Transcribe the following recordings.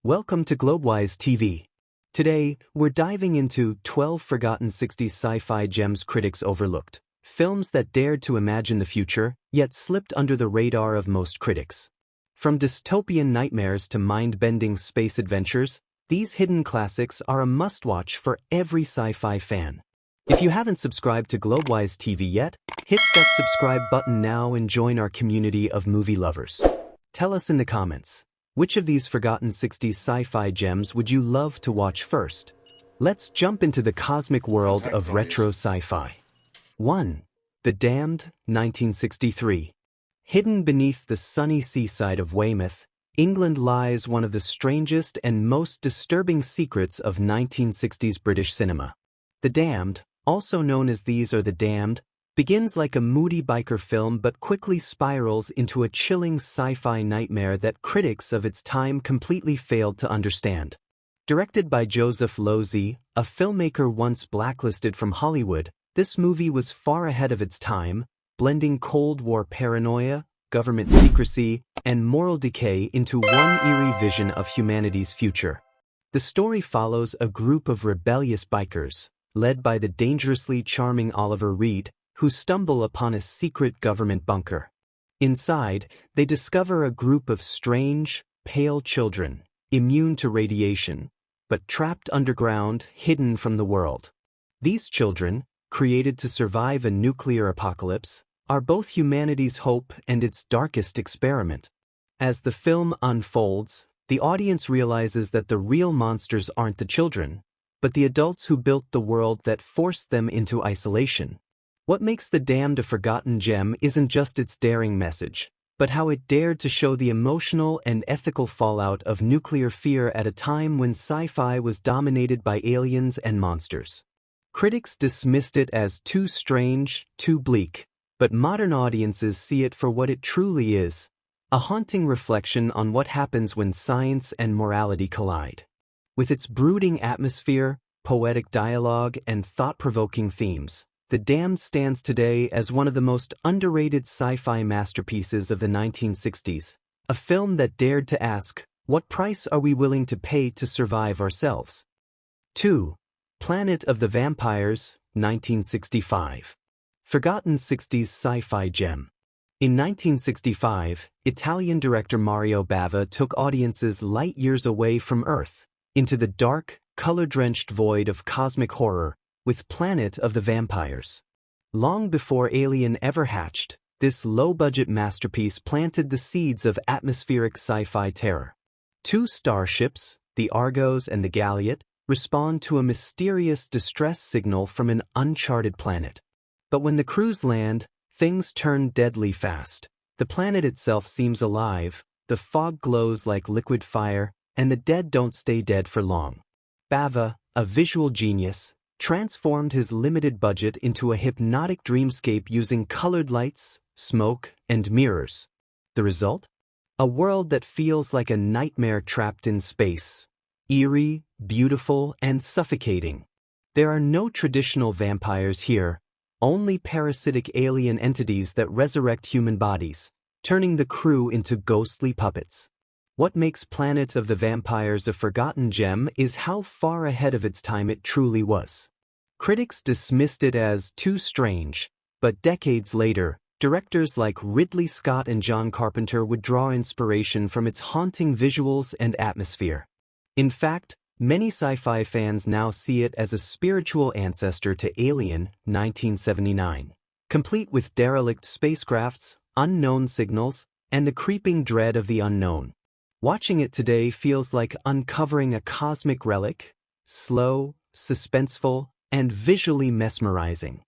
Welcome to Globewise TV. Today, we're diving into 12 forgotten 60s sci-fi gems critics overlooked. Films that dared to imagine the future, yet slipped under the radar of most critics. From dystopian nightmares to mind-bending space adventures, these hidden classics are a must-watch for every sci-fi fan. If you haven't subscribed to Globewise TV yet, hit that subscribe button now and join our community of movie lovers. Tell us in the comments, which of these forgotten 60s sci-fi gems would you love to watch first? Let's jump into the cosmic world of retro sci-fi. 1. The Damned, 1963. Hidden beneath the sunny seaside of Weymouth, England lies one of the strangest and most disturbing secrets of 1960s British cinema. The Damned, also known as These Are the Damned, begins like a moody biker film but quickly spirals into a chilling sci-fi nightmare that critics of its time completely failed to understand. Directed by Joseph Losey, a filmmaker once blacklisted from Hollywood, this movie was far ahead of its time, blending Cold War paranoia, government secrecy, and moral decay into one eerie vision of humanity's future. The story follows a group of rebellious bikers, led by the dangerously charming Oliver Reed, who stumble upon a secret government bunker. Inside, they discover a group of strange, pale children, immune to radiation, but trapped underground, hidden from the world. These children, created to survive a nuclear apocalypse, are both humanity's hope and its darkest experiment. As the film unfolds, the audience realizes that the real monsters aren't the children, but the adults who built the world that forced them into isolation. What makes The Damned a forgotten gem isn't just its daring message, but how it dared to show the emotional and ethical fallout of nuclear fear at a time when sci-fi was dominated by aliens and monsters. Critics dismissed it as too strange, too bleak, but modern audiences see it for what it truly is, a haunting reflection on what happens when science and morality collide. With its brooding atmosphere, poetic dialogue, and thought-provoking themes, The Damned stands today as one of the most underrated sci-fi masterpieces of the 1960s, a film that dared to ask, what price are we willing to pay to survive ourselves? 2. Planet of the Vampires, 1965. Forgotten 60s sci-fi gem. In 1965, Italian director Mario Bava took audiences light years away from Earth, into the dark, color-drenched void of cosmic horror, with Planet of the Vampires. Long before Alien ever hatched, this low-budget masterpiece planted the seeds of atmospheric sci-fi terror. Two starships, the Argos and the Galliot, respond to a mysterious distress signal from an uncharted planet. But when the crews land, things turn deadly fast. The planet itself seems alive, the fog glows like liquid fire, and the dead don't stay dead for long. Bava, a visual genius, transformed his limited budget into a hypnotic dreamscape using colored lights, smoke, and mirrors. The result? A world that feels like a nightmare trapped in space. Eerie, beautiful, and suffocating. There are no traditional vampires here, only parasitic alien entities that resurrect human bodies, turning the crew into ghostly puppets. What makes Planet of the Vampires a forgotten gem is how far ahead of its time it truly was. Critics dismissed it as too strange, but decades later, directors like Ridley Scott and John Carpenter would draw inspiration from its haunting visuals and atmosphere. In fact, many sci-fi fans now see it as a spiritual ancestor to Alien, 1979, complete with derelict spacecrafts, unknown signals, and the creeping dread of the unknown. Watching it today feels like uncovering a cosmic relic, slow, suspenseful, and visually mesmerizing.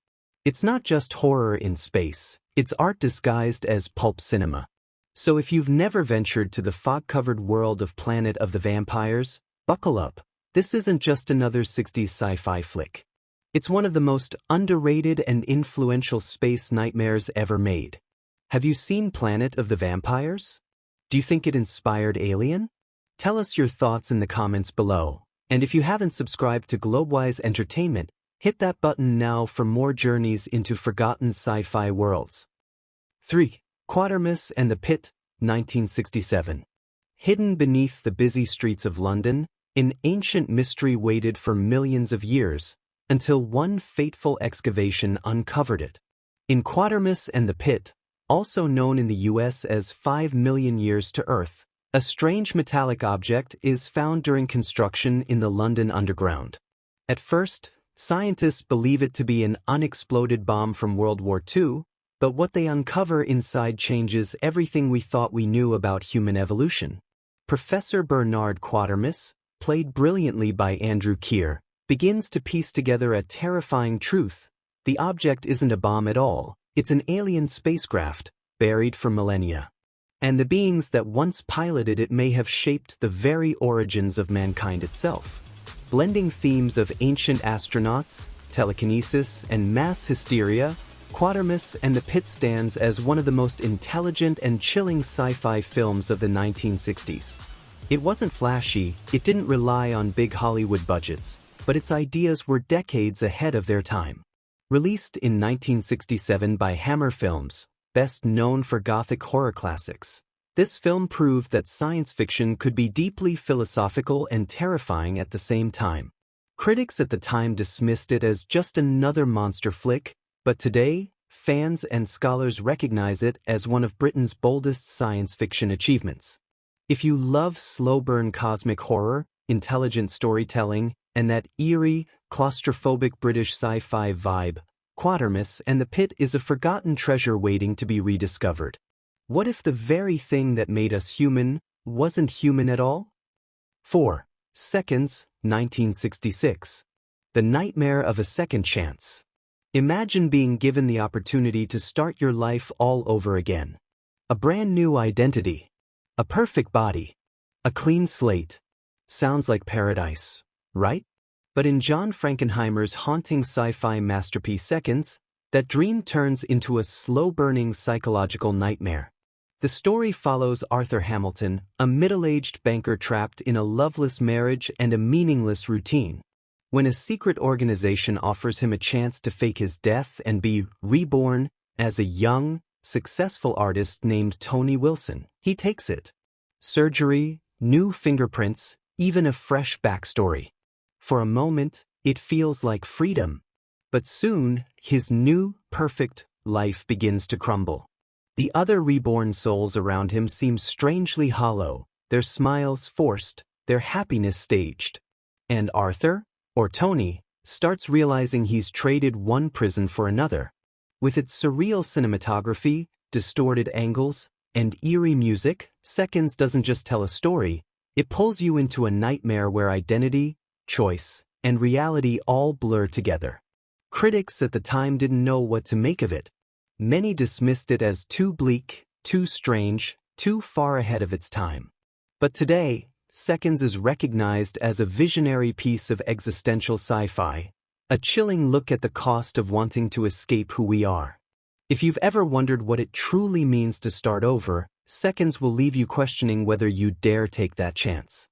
It's not just horror in space, it's art disguised as pulp cinema. So if you've never ventured to the fog-covered world of Planet of the Vampires, buckle up. This isn't just another 60s sci-fi flick. It's one of the most underrated and influential space nightmares ever made. Have you seen Planet of the Vampires? Do you think it inspired Alien? Tell us your thoughts in the comments below. And if you haven't subscribed to Globewise Entertainment, hit that button now for more journeys into forgotten sci-fi worlds. 3. Quatermass and the Pit, 1967. Hidden beneath the busy streets of London, an ancient mystery waited for millions of years, until one fateful excavation uncovered it. In Quatermass and the Pit, also known in the US as 5 million years to Earth, a strange metallic object is found during construction in the London Underground. At first, scientists believe it to be an unexploded bomb from World War II, but what they uncover inside changes everything we thought we knew about human evolution. Professor Bernard Quatermass, played brilliantly by Andrew Keir, begins to piece together a terrifying truth. The object isn't a bomb at all, it's an alien spacecraft, buried for millennia. And the beings that once piloted it may have shaped the very origins of mankind itself. Blending themes of ancient astronauts, telekinesis, and mass hysteria, Quatermass and the Pit stands as one of the most intelligent and chilling sci-fi films of the 1960s. It wasn't flashy, it didn't rely on big Hollywood budgets, but its ideas were decades ahead of their time. Released in 1967 by Hammer Films, best known for Gothic horror classics, this film proved that science fiction could be deeply philosophical and terrifying at the same time. Critics at the time dismissed it as just another monster flick, but today, fans and scholars recognize it as one of Britain's boldest science fiction achievements. If you love slow-burn cosmic horror, intelligent storytelling, and that eerie, claustrophobic British sci-fi vibe, Quatermass and the Pit is a forgotten treasure waiting to be rediscovered. What if the very thing that made us human wasn't human at all? 4. Seconds, 1966. The Nightmare of a Second Chance. Imagine being given the opportunity to start your life all over again. A brand new identity. A perfect body. A clean slate. Sounds like paradise, right? But in John Frankenheimer's haunting sci-fi masterpiece Seconds, that dream turns into a slow-burning psychological nightmare. The story follows Arthur Hamilton, a middle-aged banker trapped in a loveless marriage and a meaningless routine. When a secret organization offers him a chance to fake his death and be reborn as a young, successful artist named Tony Wilson, he takes it. Surgery, new fingerprints, even a fresh backstory. For a moment, it feels like freedom. But soon, his new, perfect life begins to crumble. The other reborn souls around him seem strangely hollow, their smiles forced, their happiness staged. And Arthur, or Tony, starts realizing he's traded one prison for another. With its surreal cinematography, distorted angles, and eerie music, Seconds doesn't just tell a story, it pulls you into a nightmare where identity, choice, and reality all blur together. Critics at the time didn't know what to make of it. Many dismissed it as too bleak, too strange, too far ahead of its time. But today, Seconds is recognized as a visionary piece of existential sci-fi, a chilling look at the cost of wanting to escape who we are. If you've ever wondered what it truly means to start over, Seconds will leave you questioning whether you dare take that chance.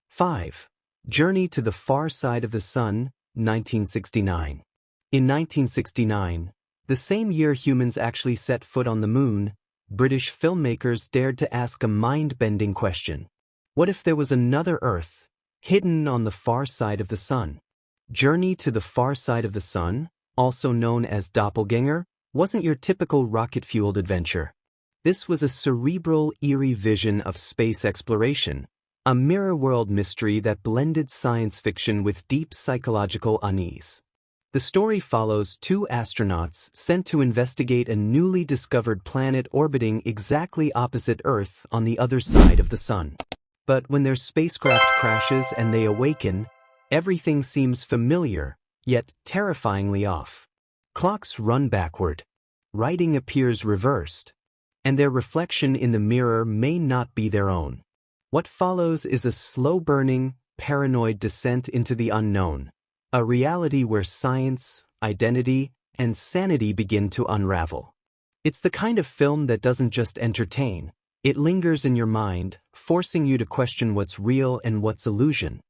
5. Journey to the Far Side of the Sun, 1969. In 1969, the same year humans actually set foot on the moon, British filmmakers dared to ask a mind-bending question. What if there was another Earth, hidden on the far side of the sun? Journey to the Far Side of the Sun, also known as Doppelganger, wasn't your typical rocket-fueled adventure. This was a cerebral, eerie vision of space exploration, a mirror-world mystery that blended science fiction with deep psychological unease. The story follows two astronauts sent to investigate a newly discovered planet orbiting exactly opposite Earth on the other side of the sun. But when their spacecraft crashes and they awaken, everything seems familiar, yet terrifyingly off. Clocks run backward. Writing appears reversed. And their reflection in the mirror may not be their own. What follows is a slow-burning, paranoid descent into the unknown, a reality where science, identity, and sanity begin to unravel. It's the kind of film that doesn't just entertain, it lingers in your mind, forcing you to question what's real and what's illusion.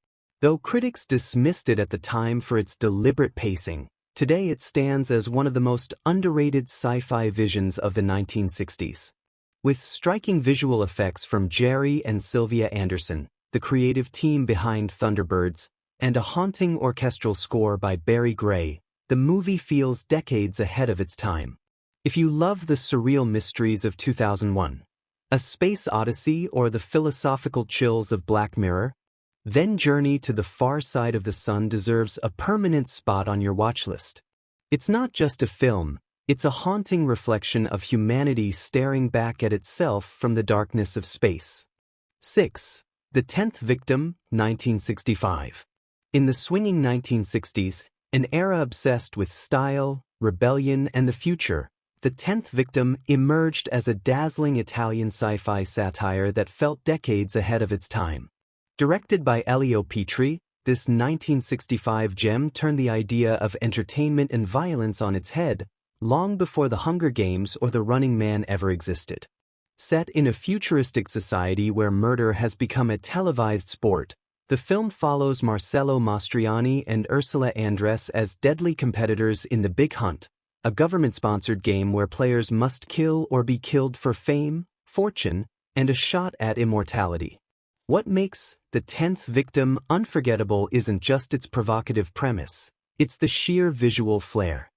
Though critics dismissed it at the time for its deliberate pacing, today it stands as one of the most underrated sci-fi visions of the 1960s. With striking visual effects from Jerry and Sylvia Anderson, the creative team behind Thunderbirds, and a haunting orchestral score by Barry Gray, the movie feels decades ahead of its time. If you love the surreal mysteries of 2001, A Space Odyssey, or the philosophical chills of Black Mirror, then Journey to the Far Side of the Sun deserves a permanent spot on your watch list. It's not just a film, it's a haunting reflection of humanity staring back at itself from the darkness of space. 6. The 10th Victim, 1965. In the swinging 1960s, an era obsessed with style, rebellion, and the future, The 10th Victim emerged as a dazzling Italian sci-fi satire that felt decades ahead of its time. Directed by Elio Petri, this 1965 gem turned the idea of entertainment and violence on its head, long before The Hunger Games or The Running Man ever existed. Set in a futuristic society where murder has become a televised sport, the film follows Marcello Mastroianni and Ursula Andress as deadly competitors in The Big Hunt, a government-sponsored game where players must kill or be killed for fame, fortune, and a shot at immortality. What makes The 10th Victim unforgettable isn't just its provocative premise, it's the sheer visual flair.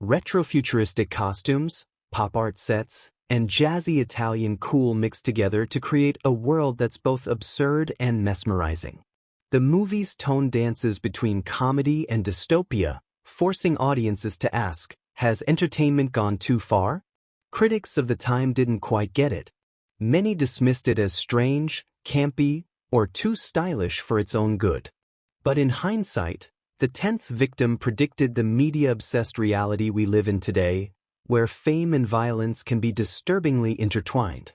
Retrofuturistic costumes, pop art sets, and jazzy Italian cool mixed together to create a world that's both absurd and mesmerizing. The movie's tone dances between comedy and dystopia, forcing audiences to ask, has entertainment gone too far? Critics of the time didn't quite get it. Many dismissed it as strange, campy, or too stylish for its own good. But in hindsight, The 10th Victim predicted the media-obsessed reality we live in today, where fame and violence can be disturbingly intertwined.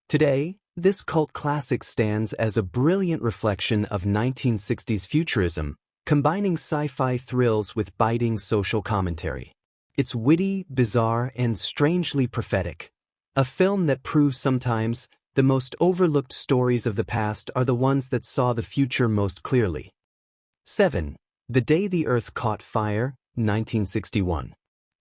Today, this cult classic stands as a brilliant reflection of 1960s futurism, combining sci-fi thrills with biting social commentary. It's witty, bizarre, and strangely prophetic. A film that proves sometimes the most overlooked stories of the past are the ones that saw the future most clearly. 7. The Day the Earth Caught Fire, 1961.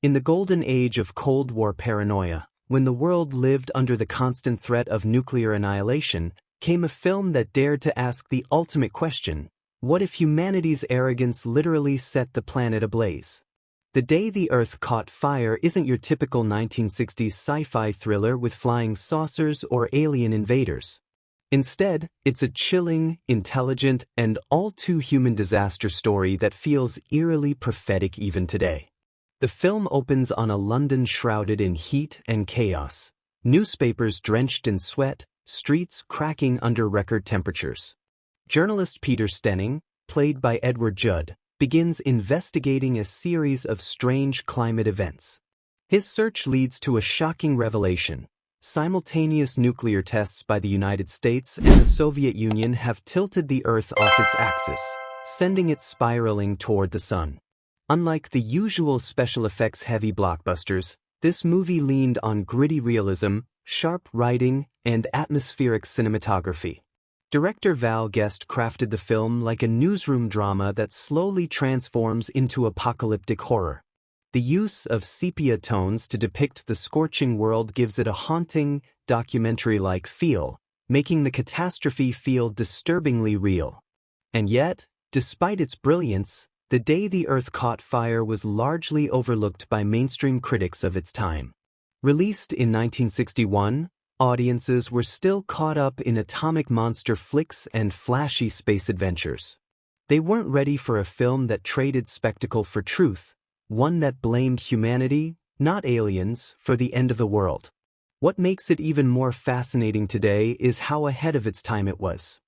In the golden age of Cold War paranoia, when the world lived under the constant threat of nuclear annihilation, came a film that dared to ask the ultimate question: what if humanity's arrogance literally set the planet ablaze? The Day the Earth Caught Fire isn't your typical 1960s sci-fi thriller with flying saucers or alien invaders. Instead, it's a chilling, intelligent, and all-too-human disaster story that feels eerily prophetic even today. The film opens on a London shrouded in heat and chaos, newspapers drenched in sweat, streets cracking under record temperatures. Journalist Peter Stenning, played by Edward Judd, begins investigating a series of strange climate events. His search leads to a shocking revelation. Simultaneous nuclear tests by the United States and the Soviet Union have tilted the Earth off its axis, sending it spiraling toward the sun. Unlike the usual special effects-heavy blockbusters, this movie leaned on gritty realism, sharp writing, and atmospheric cinematography. Director Val Guest crafted the film like a newsroom drama that slowly transforms into apocalyptic horror. The use of sepia tones to depict the scorching world gives it a haunting, documentary-like feel, making the catastrophe feel disturbingly real. And yet, despite its brilliance, The Day the Earth Caught Fire was largely overlooked by mainstream critics of its time. Released in 1961, audiences were still caught up in atomic monster flicks and flashy space adventures. They weren't ready for a film that traded spectacle for truth, one that blamed humanity, not aliens, for the end of the world. What makes it even more fascinating today is how ahead of its time it was.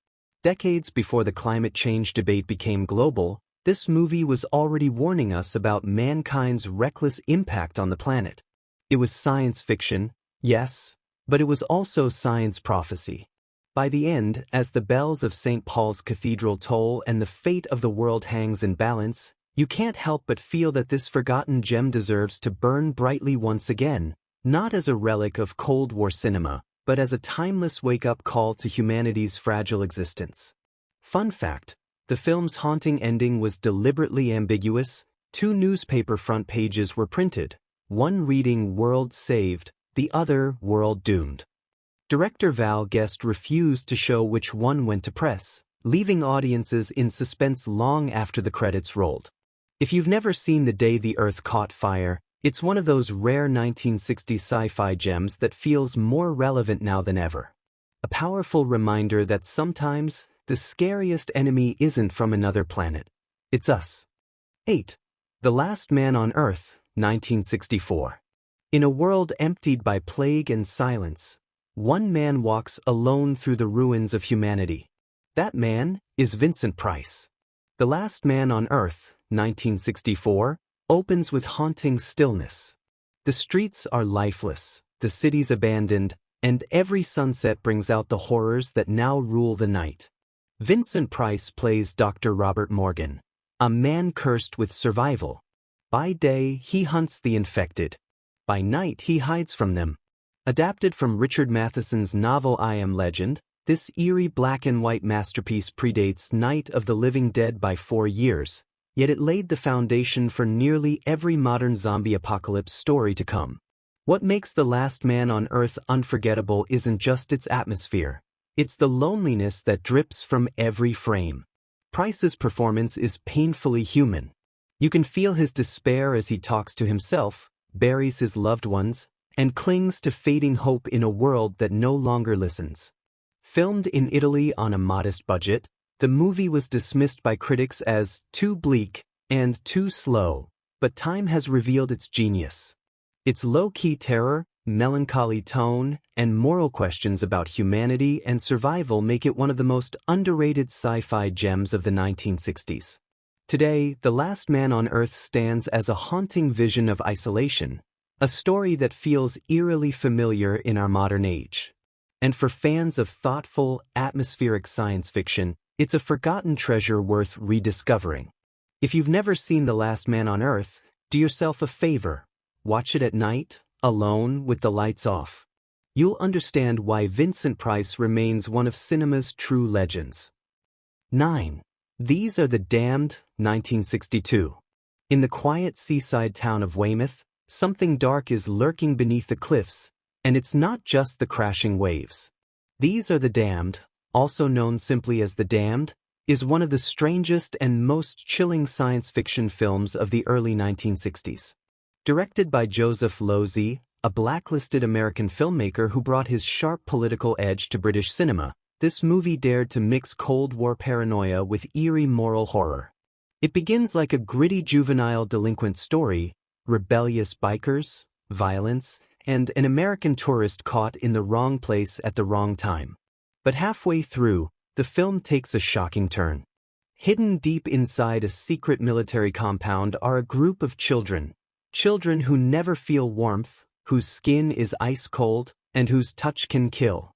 Decades before the climate change debate became global, this movie was already warning us about mankind's reckless impact on the planet. It was science fiction, yes, but it was also science prophecy. By the end, as the bells of St. Paul's Cathedral toll and the fate of the world hangs in balance, you can't help but feel that this forgotten gem deserves to burn brightly once again, not as a relic of Cold War cinema, but as a timeless wake-up call to humanity's fragile existence. Fun fact: the film's haunting ending was deliberately ambiguous. 2 newspaper front pages were printed, one reading "World Saved," the other "World Doomed." Director Val Guest refused to show which one went to press, leaving audiences in suspense long after the credits rolled. If you've never seen The Day the Earth Caught Fire, it's one of those rare 1960s sci-fi gems that feels more relevant now than ever. A powerful reminder that sometimes the scariest enemy isn't from another planet. It's us. 8. The Last Man on Earth, 1964. In a world emptied by plague and silence, one man walks alone through the ruins of humanity. That man is Vincent Price. The Last Man on Earth, 1964, opens with haunting stillness. The streets are lifeless, the cities abandoned, and every sunset brings out the horrors that now rule the night. Vincent Price plays Dr. Robert Morgan, a man cursed with survival. By day, he hunts the infected. By night, he hides from them. Adapted from Richard Matheson's novel I Am Legend, this eerie black-and-white masterpiece predates Night of the Living Dead by 4 years, yet it laid the foundation for nearly every modern zombie apocalypse story to come. What makes The Last Man on Earth unforgettable isn't just its atmosphere, it's the loneliness that drips from every frame. Price's performance is painfully human. You can feel his despair as he talks to himself, buries his loved ones, and clings to fading hope in a world that no longer listens. Filmed in Italy on a modest budget, the movie was dismissed by critics as too bleak and too slow, but time has revealed its genius. Its low-key terror, melancholy tone, and moral questions about humanity and survival make it one of the most underrated sci-fi gems of the 1960s. Today, The Last Man on Earth stands as a haunting vision of isolation, a story that feels eerily familiar in our modern age. And for fans of thoughtful, atmospheric science fiction, it's a forgotten treasure worth rediscovering. If you've never seen The Last Man on Earth, do yourself a favor. Watch it at night, alone, with the lights off. You'll understand why Vincent Price remains one of cinema's true legends. 9. These Are the Damned, 1962. In the quiet seaside town of Weymouth, something dark is lurking beneath the cliffs, and it's not just the crashing waves. These Are the Damned, also known simply as The Damned, is one of the strangest and most chilling science fiction films of the early 1960s. Directed by Joseph Losey, a blacklisted American filmmaker who brought his sharp political edge to British cinema, this movie dared to mix Cold War paranoia with eerie moral horror. It begins like a gritty juvenile delinquent story, rebellious bikers, violence, and an American tourist caught in the wrong place at the wrong time. But halfway through, the film takes a shocking turn. Hidden deep inside a secret military compound are a group of children who never feel warmth, whose skin is ice cold, and whose touch can kill.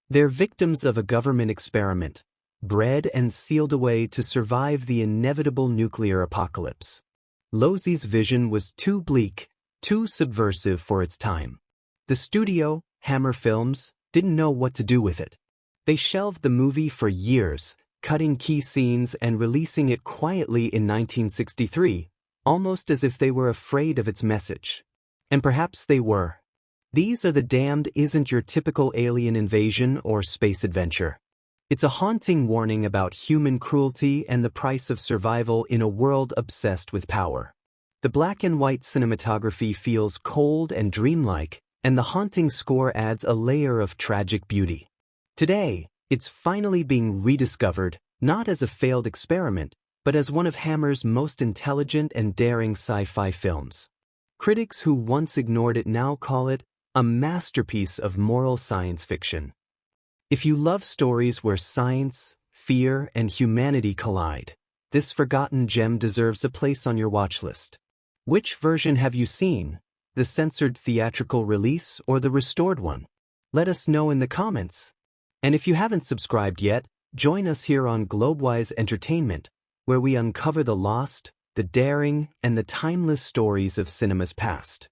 They're victims of a government experiment, bred and sealed away to survive the inevitable nuclear apocalypse. Losey's vision was too bleak, too subversive for its time. The studio, Hammer Films, didn't know what to do with it. They shelved the movie for years, cutting key scenes and releasing it quietly in 1963, almost as if they were afraid of its message. And perhaps they were. These Are the Damned isn't your typical alien invasion or space adventure. It's a haunting warning about human cruelty and the price of survival in a world obsessed with power. The black and white cinematography feels cold and dreamlike, and the haunting score adds a layer of tragic beauty. Today, it's finally being rediscovered, not as a failed experiment, but as one of Hammer's most intelligent and daring sci-fi films. Critics who once ignored it now call it a masterpiece of moral science fiction. If you love stories where science, fear, and humanity collide, this forgotten gem deserves a place on your watch list. Which version have you seen? The censored theatrical release or the restored one? Let us know in the comments. And if you haven't subscribed yet, join us here on Globewise Entertainment, where we uncover the lost, the daring, and the timeless stories of cinema's past.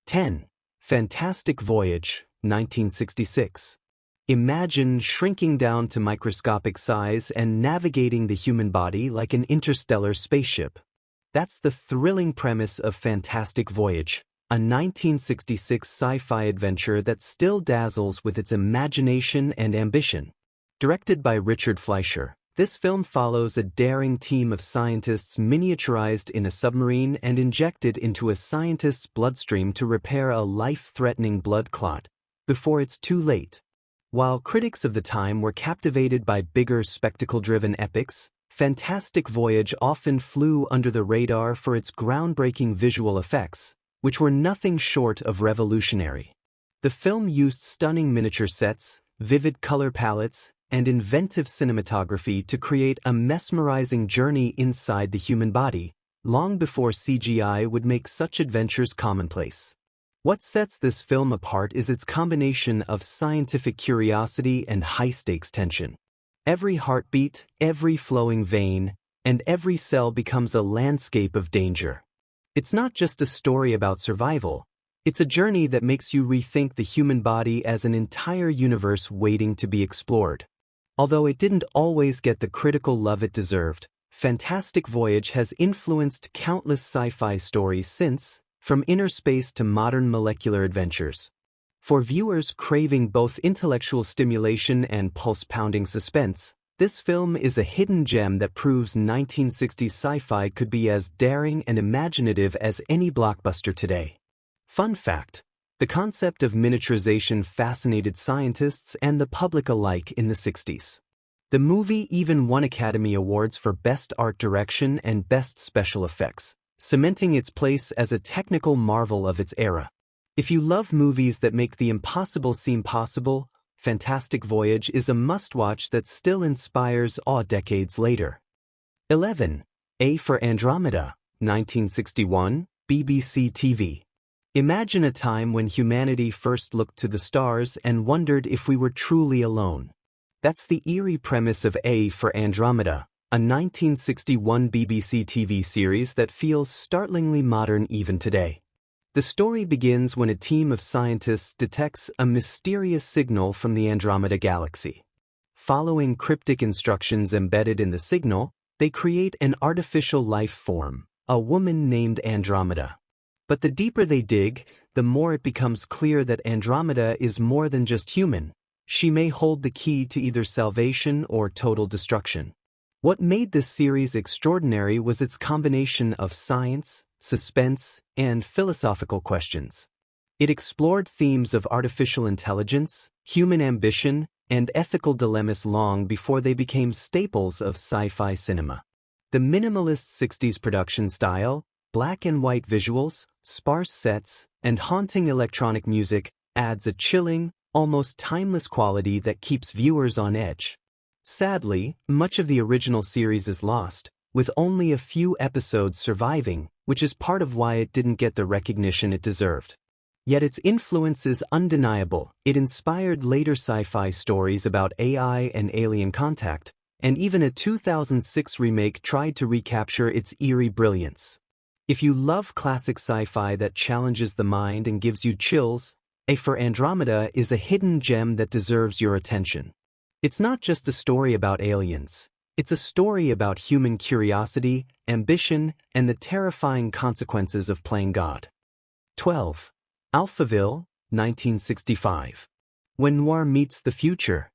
10. Fantastic Voyage, 1966. Imagine shrinking down to microscopic size and navigating the human body like an interstellar spaceship. That's the thrilling premise of Fantastic Voyage, a 1966 sci-fi adventure that still dazzles with its imagination and ambition. Directed by Richard Fleischer, this film follows a daring team of scientists miniaturized in a submarine and injected into a scientist's bloodstream to repair a life-threatening blood clot before it's too late. While critics of the time were captivated by bigger spectacle-driven epics, Fantastic Voyage often flew under the radar for its groundbreaking visual effects, which were nothing short of revolutionary. The film used stunning miniature sets, vivid color palettes, and inventive cinematography to create a mesmerizing journey inside the human body, long before CGI would make such adventures commonplace. What sets this film apart is its combination of scientific curiosity and high-stakes tension. Every heartbeat, every flowing vein, and every cell becomes a landscape of danger. It's not just a story about survival, it's a journey that makes you rethink the human body as an entire universe waiting to be explored. Although it didn't always get the critical love it deserved, Fantastic Voyage has influenced countless sci-fi stories since, from inner space to modern molecular adventures. For viewers craving both intellectual stimulation and pulse-pounding suspense, this film is a hidden gem that proves 1960s sci-fi could be as daring and imaginative as any blockbuster today. Fun fact: the concept of miniaturization fascinated scientists and the public alike in the 60s. The movie even won Academy Awards for Best Art Direction and Best Special Effects, cementing its place as a technical marvel of its era. If you love movies that make the impossible seem possible, Fantastic Voyage is a must-watch that still inspires awe decades later. 11. A for Andromeda, 1961, BBC TV. Imagine a time when humanity first looked to the stars and wondered if we were truly alone. That's the eerie premise of A for Andromeda, a 1961 BBC TV series that feels startlingly modern even today. The story begins when a team of scientists detects a mysterious signal from the Andromeda galaxy. Following cryptic instructions embedded in the signal, they create an artificial life form, a woman named Andromeda. But the deeper they dig, the more it becomes clear that Andromeda is more than just human. She may hold the key to either salvation or total destruction. What made this series extraordinary was its combination of science, suspense, and philosophical questions. It explored themes of artificial intelligence, human ambition, and ethical dilemmas long before they became staples of sci-fi cinema. The minimalist 60s production style, black and white visuals, sparse sets, and haunting electronic music adds a chilling, almost timeless quality that keeps viewers on edge. Sadly, much of the original series is lost, with only a few episodes surviving, which is part of why it didn't get the recognition it deserved. Yet its influence is undeniable. It inspired later sci-fi stories about AI and alien contact, and even a 2006 remake tried to recapture its eerie brilliance. If you love classic sci-fi that challenges the mind and gives you chills, A for Andromeda is a hidden gem that deserves your attention. It's not just a story about aliens. It's a story about human curiosity, ambition, and the terrifying consequences of playing God. 12. Alphaville, 1965. When noir meets the future.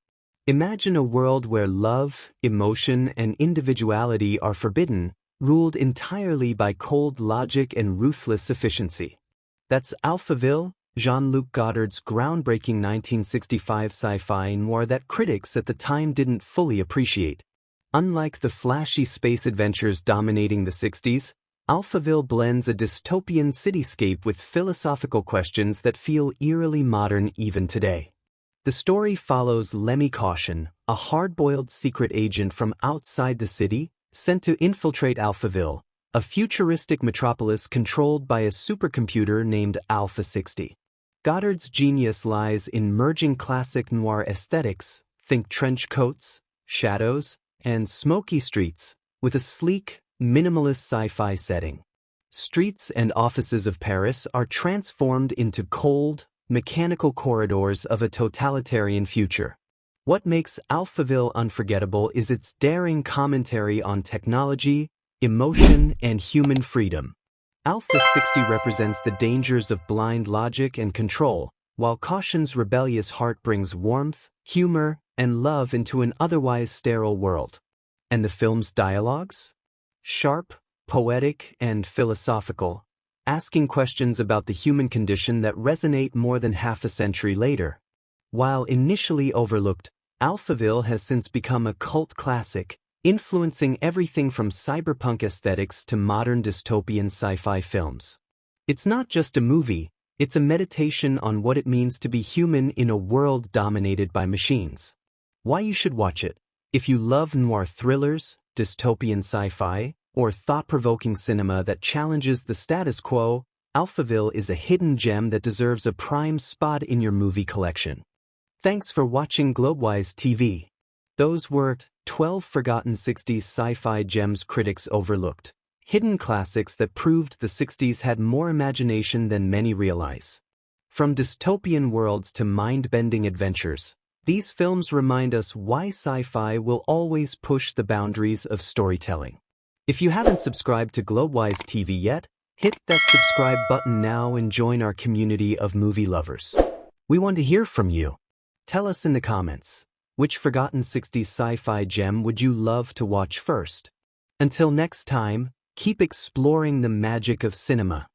Imagine a world where love, emotion, and individuality are forbidden, ruled entirely by cold logic and ruthless efficiency. That's Alphaville, Jean-Luc Godard's groundbreaking 1965 sci-fi noir that critics at the time didn't fully appreciate. Unlike the flashy space adventures dominating the 60s, Alphaville blends a dystopian cityscape with philosophical questions that feel eerily modern even today. The story follows Lemmy Caution, a hard-boiled secret agent from outside the city, sent to infiltrate Alphaville, a futuristic metropolis controlled by a supercomputer named Alpha 60. Godard's genius lies in merging classic noir aesthetics, think trench coats, shadows, and smoky streets, with a sleek, minimalist sci-fi setting. Streets and offices of Paris are transformed into cold, mechanical corridors of a totalitarian future. What makes Alphaville unforgettable is its daring commentary on technology, emotion, and human freedom. Alpha 60 represents the dangers of blind logic and control, while Caution's rebellious heart brings warmth, humor, and love into an otherwise sterile world. And the film's dialogues? Sharp, poetic, and philosophical, asking questions about the human condition that resonate more than half a century later. While initially overlooked, Alphaville has since become a cult classic, influencing everything from cyberpunk aesthetics to modern dystopian sci-fi films. It's not just a movie, it's a meditation on what it means to be human in a world dominated by machines. Why you should watch it? If you love noir thrillers, dystopian sci-fi, or thought-provoking cinema that challenges the status quo, Alphaville is a hidden gem that deserves a prime spot in your movie collection. Thanks for watching Globewise TV. Those were 12 forgotten 60s sci-fi gems critics overlooked. Hidden classics that proved the 60s had more imagination than many realize. From dystopian worlds to mind-bending adventures, these films remind us why sci-fi will always push the boundaries of storytelling. If you haven't subscribed to Globewise TV yet, hit that subscribe button now and join our community of movie lovers. We want to hear from you. Tell us in the comments, which forgotten 60s sci-fi gem would you love to watch first? Until next time, keep exploring the magic of cinema.